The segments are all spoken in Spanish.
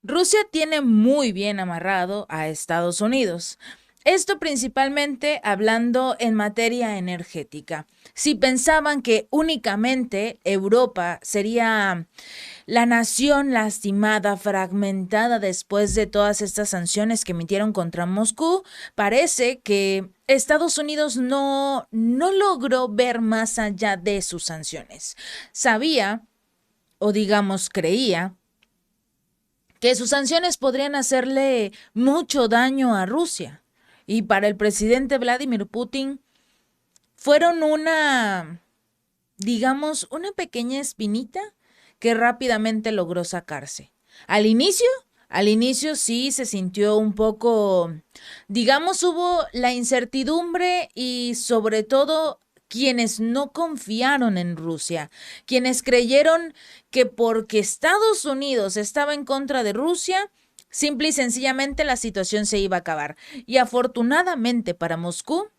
Rusia tiene muy bien amarrado a Estados Unidos. Esto principalmente hablando en materia energética. Si pensaban que únicamente Europa sería la nación lastimada, fragmentada después de todas estas sanciones que emitieron contra Moscú, parece que Estados Unidos no logró ver más allá de sus sanciones. Sabía, o digamos creía, que sus sanciones podrían hacerle mucho daño a Rusia. Y para el presidente Vladimir Putin fueron digamos, una pequeña espinita que rápidamente logró sacarse. Al inicio, al inicio sí se sintió un poco, digamos, hubo la incertidumbre y sobre todo quienes no confiaron en Rusia, quienes creyeron que porque Estados Unidos estaba en contra de Rusia, simple y sencillamente la situación se iba a acabar. Y afortunadamente para Moscú,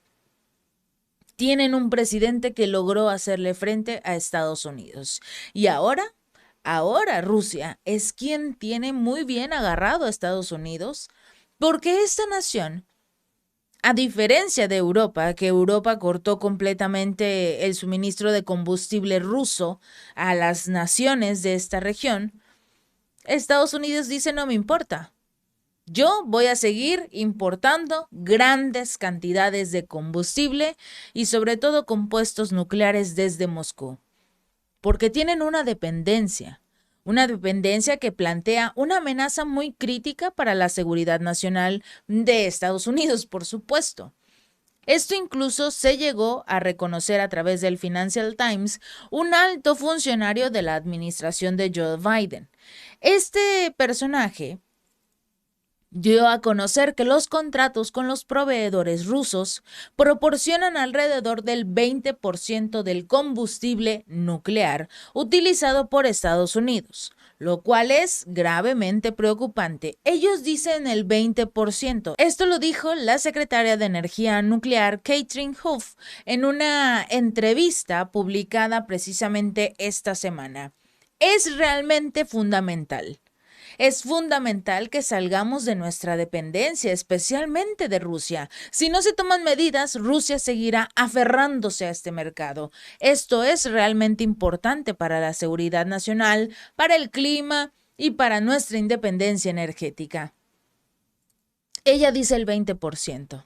tienen un presidente que logró hacerle frente a Estados Unidos. Y ahora Rusia es quien tiene muy bien agarrado a Estados Unidos, porque esta nación, a diferencia de Europa, que Europa cortó completamente el suministro de combustible ruso a las naciones de esta región, Estados Unidos dice no me importa. Yo voy a seguir importando grandes cantidades de combustible y sobre todo compuestos nucleares desde Moscú, porque tienen una dependencia que plantea una amenaza muy crítica para la seguridad nacional de Estados Unidos, por supuesto. Esto incluso se llegó a reconocer a través del Financial Times un alto funcionario de la administración de Joe Biden. Este personaje dio a conocer que los contratos con los proveedores rusos proporcionan alrededor del 20% del combustible nuclear utilizado por Estados Unidos, lo cual es gravemente preocupante. Ellos dicen el 20%. Esto lo dijo la secretaria de Energía Nuclear, Catherine Huff, en una entrevista publicada precisamente esta semana. Es realmente fundamental. Es fundamental que salgamos de nuestra dependencia, especialmente de Rusia. Si no se toman medidas, Rusia seguirá aferrándose a este mercado. Esto es realmente importante para la seguridad nacional, para el clima y para nuestra independencia energética. Ella dice el 20%.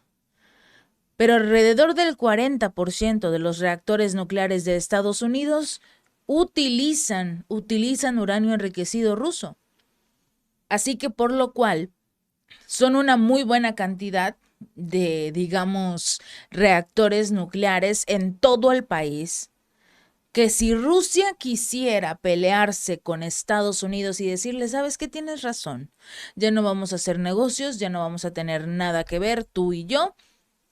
Pero alrededor del 40% de los reactores nucleares de Estados Unidos utilizan uranio enriquecido ruso. Así que por lo cual son una muy buena cantidad de, digamos, reactores nucleares en todo el país, que si Rusia quisiera pelearse con Estados Unidos y decirle, sabes que tienes razón, ya no vamos a hacer negocios, ya no vamos a tener nada que ver tú y yo,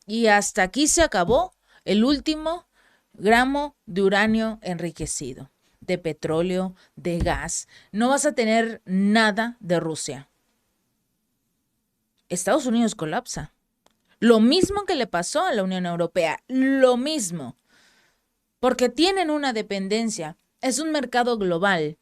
y hasta aquí se acabó el último gramo de uranio enriquecido, de petróleo, de gas, no vas a tener nada de Rusia. Estados Unidos colapsa. Lo mismo que le pasó a la Unión Europea, lo mismo, porque tienen una dependencia, es un mercado global.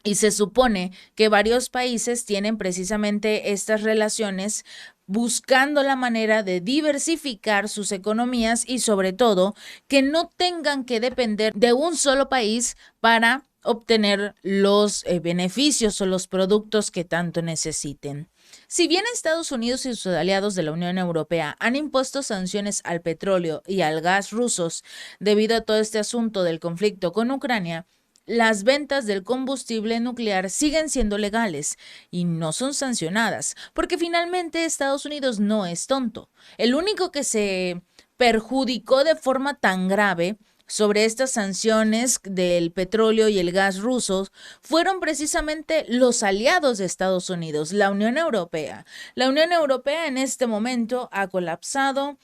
Y se supone que varios países tienen precisamente estas relaciones buscando la manera de diversificar sus economías y sobre todo que no tengan que depender de un solo país para obtener los beneficios o los productos que tanto necesiten. Si bien Estados Unidos y sus aliados de la Unión Europea han impuesto sanciones al petróleo y al gas rusos debido a todo este asunto del conflicto con Ucrania, las ventas del combustible nuclear siguen siendo legales y no son sancionadas, porque finalmente Estados Unidos no es tonto. El único que se perjudicó de forma tan grave sobre estas sanciones del petróleo y el gas rusos fueron precisamente los aliados de Estados Unidos, la Unión Europea. La Unión Europea en este momento ha colapsado.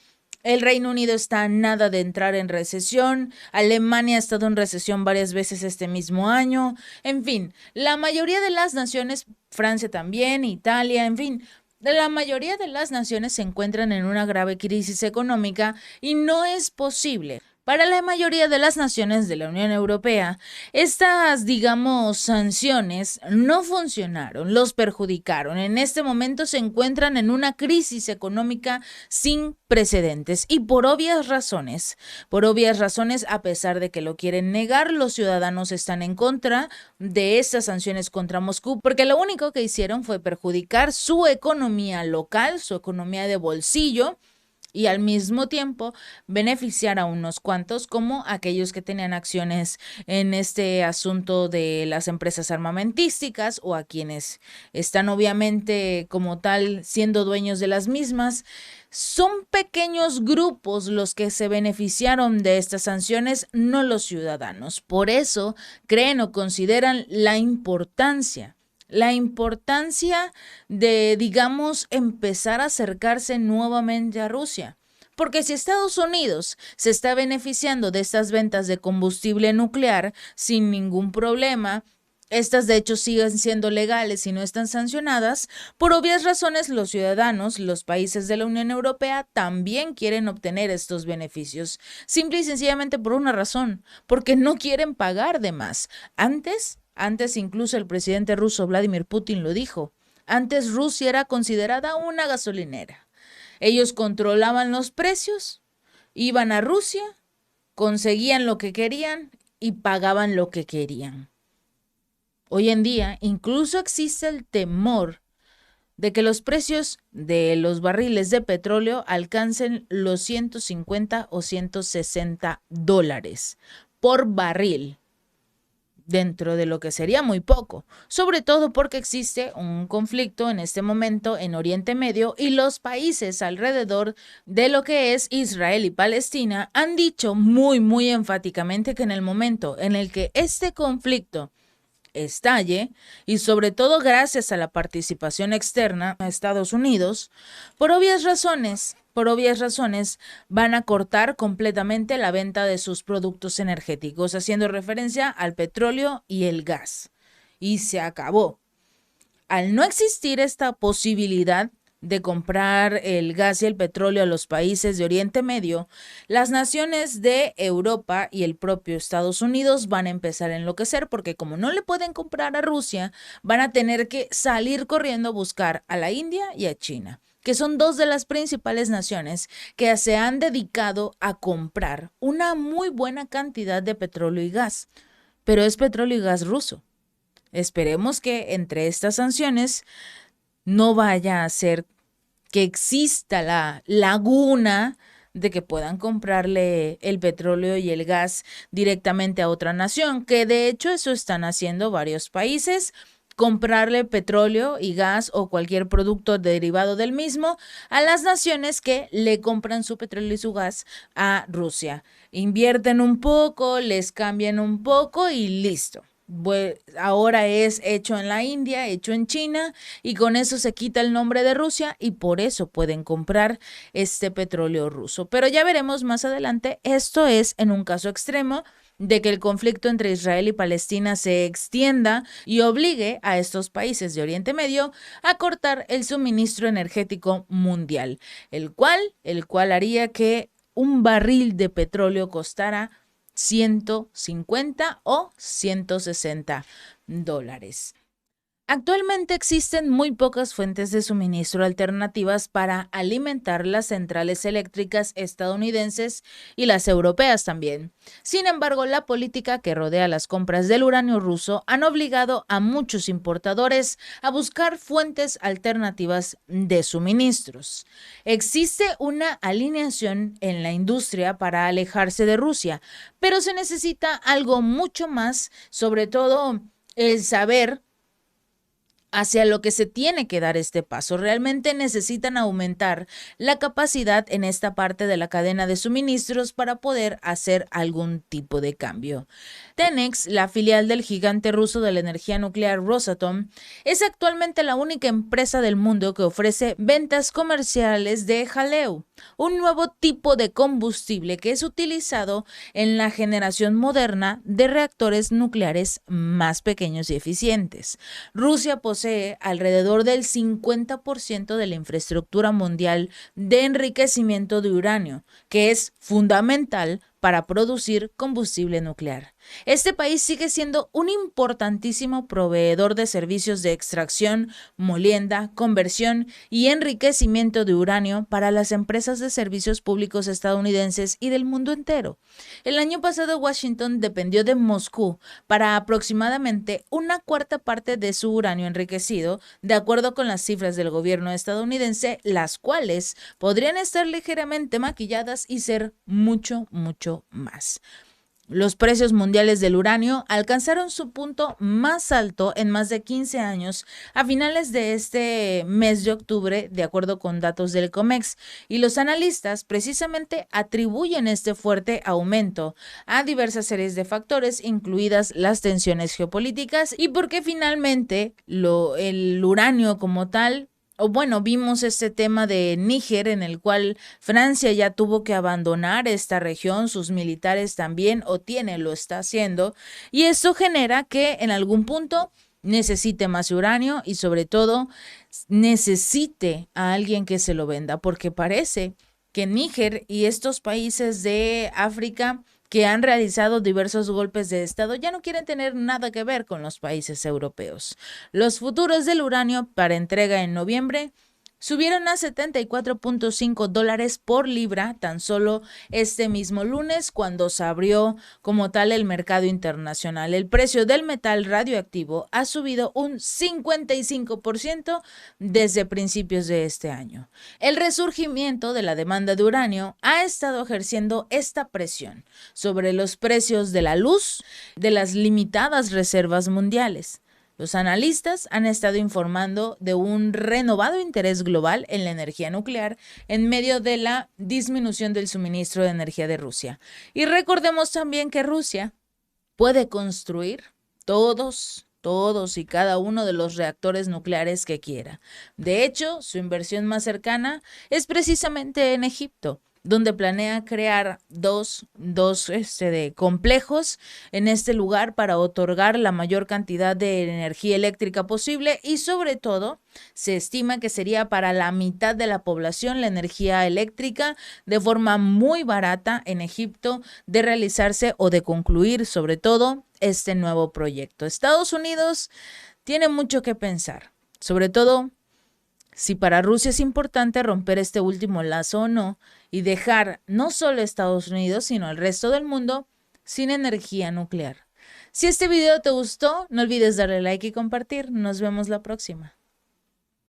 El Reino Unido está a nada de entrar en recesión, Alemania ha estado en recesión varias veces este mismo año, en fin, la mayoría de las naciones, Francia también, Italia, en fin, la mayoría de las naciones se encuentran en una grave crisis económica y no es posible Para la mayoría de las naciones de la Unión Europea, estas, digamos, sanciones no funcionaron, los perjudicaron. En este momento se encuentran en una crisis económica sin precedentes y por obvias razones, a pesar de que lo quieren negar, los ciudadanos están en contra de estas sanciones contra Moscú, porque lo único que hicieron fue perjudicar su economía local, su economía de bolsillo, y al mismo tiempo beneficiar a unos cuantos como aquellos que tenían acciones en este asunto de las empresas armamentísticas o a quienes están obviamente como tal siendo dueños de las mismas. Son pequeños grupos los que se beneficiaron de estas sanciones, no los ciudadanos. Por eso creen o consideran la importancia de, digamos, empezar a acercarse nuevamente a Rusia. Porque si Estados Unidos se está beneficiando de estas ventas de combustible nuclear sin ningún problema, estas de hecho siguen siendo legales y no están sancionadas, por obvias razones los ciudadanos, los países de la Unión Europea también quieren obtener estos beneficios, simple y sencillamente por una razón, porque no quieren pagar de más. Antes incluso el presidente ruso Vladimir Putin lo dijo, antes Rusia era considerada una gasolinera. Ellos controlaban los precios, iban a Rusia, conseguían lo que querían y pagaban lo que querían. Hoy en día incluso existe el temor de que los precios de los barriles de petróleo alcancen los 150 o 160 dólares por barril, dentro de lo que sería muy poco, sobre todo porque existe un conflicto en este momento en Oriente Medio y los países alrededor de lo que es Israel y Palestina han dicho muy enfáticamente que en el momento en el que este conflicto estalle, y sobre todo gracias a la participación externa a Estados Unidos, por obvias razones, van a cortar completamente la venta de sus productos energéticos, haciendo referencia al petróleo y el gas. Y se acabó. Al no existir esta posibilidad de comprar el gas y el petróleo a los países de Oriente Medio, las naciones de Europa y el propio Estados Unidos van a empezar a enloquecer porque como no le pueden comprar a Rusia, van a tener que salir corriendo a buscar a la India y a China, que son dos de las principales naciones que se han dedicado a comprar una muy buena cantidad de petróleo y gas, pero es petróleo y gas ruso. Esperemos que entre estas sanciones no vaya a ser que exista la laguna de que puedan comprarle el petróleo y el gas directamente a otra nación, que de hecho eso están haciendo varios países, comprarle petróleo y gas o cualquier producto derivado del mismo a las naciones que le compran su petróleo y su gas a Rusia. Invierten un poco, les cambian un poco y listo. Ahora es hecho en la India, hecho en China y con eso se quita el nombre de Rusia y por eso pueden comprar este petróleo ruso. Pero ya veremos más adelante, esto es en un caso extremo de que el conflicto entre Israel y Palestina se extienda y obligue a estos países de Oriente Medio a cortar el suministro energético mundial, el cual haría que un barril de petróleo costara 150 o 160 dólares. Actualmente existen muy pocas fuentes de suministro alternativas para alimentar las centrales eléctricas estadounidenses y las europeas también. Sin embargo, la política que rodea las compras del uranio ruso han obligado a muchos importadores a buscar fuentes alternativas de suministros. Existe una alineación en la industria para alejarse de Rusia, pero se necesita algo mucho más, sobre todo el saber hacia lo que se tiene que dar este paso. Realmente necesitan aumentar la capacidad en esta parte de la cadena de suministros para poder hacer algún tipo de cambio. Tenex, la filial del gigante ruso de la energía nuclear Rosatom, es actualmente la única empresa del mundo que ofrece ventas comerciales de jaleo, un nuevo tipo de combustible que es utilizado en la generación moderna de reactores nucleares más pequeños y eficientes. Rusia posee alrededor del 50% de la infraestructura mundial de enriquecimiento de uranio, que es fundamental para producir combustible nuclear. Este país sigue siendo un importantísimo proveedor de servicios de extracción, molienda, conversión y enriquecimiento de uranio para las empresas de servicios públicos estadounidenses y del mundo entero. El año pasado Washington dependió de Moscú para aproximadamente una cuarta parte de su uranio enriquecido, de acuerdo con las cifras del gobierno estadounidense, las cuales podrían estar ligeramente maquilladas y ser mucho, mucho más. Los precios mundiales del uranio alcanzaron su punto más alto en más de 15 años a finales de este mes de octubre, de acuerdo con datos del COMEX, y los analistas precisamente atribuyen este fuerte aumento a diversas series de factores, incluidas las tensiones geopolíticas y porque finalmente el uranio como tal. O bueno, vimos este tema de Níger en el cual Francia ya tuvo que abandonar esta región, sus militares también, lo está haciendo, y esto genera que en algún punto necesite más uranio y sobre todo necesite a alguien que se lo venda, porque parece que Níger y estos países de África que han realizado diversos golpes de estado ya no quieren tener nada que ver con los países europeos. Los futuros del uranio para entrega en noviembre subieron a $74.5 por libra tan solo este mismo lunes cuando se abrió como tal el mercado internacional. El precio del metal radioactivo ha subido un 55% desde principios de este año. El resurgimiento de la demanda de uranio ha estado ejerciendo esta presión sobre los precios de la luz de las limitadas reservas mundiales. Los analistas han estado informando de un renovado interés global en la energía nuclear en medio de la disminución del suministro de energía de Rusia. Y recordemos también que Rusia puede construir todos y cada uno de los reactores nucleares que quiera. De hecho, su inversión más cercana es precisamente en Egipto, donde planea crear dos complejos en este lugar para otorgar la mayor cantidad de energía eléctrica posible y sobre todo se estima que sería para la mitad de la población la energía eléctrica de forma muy barata en Egipto de realizarse o de concluir sobre todo este nuevo proyecto. Estados Unidos tiene mucho que pensar, sobre todo si para Rusia es importante romper este último lazo o no y dejar no solo a Estados Unidos, sino al resto del mundo sin energía nuclear. Si este video te gustó, no olvides darle like y compartir. Nos vemos la próxima.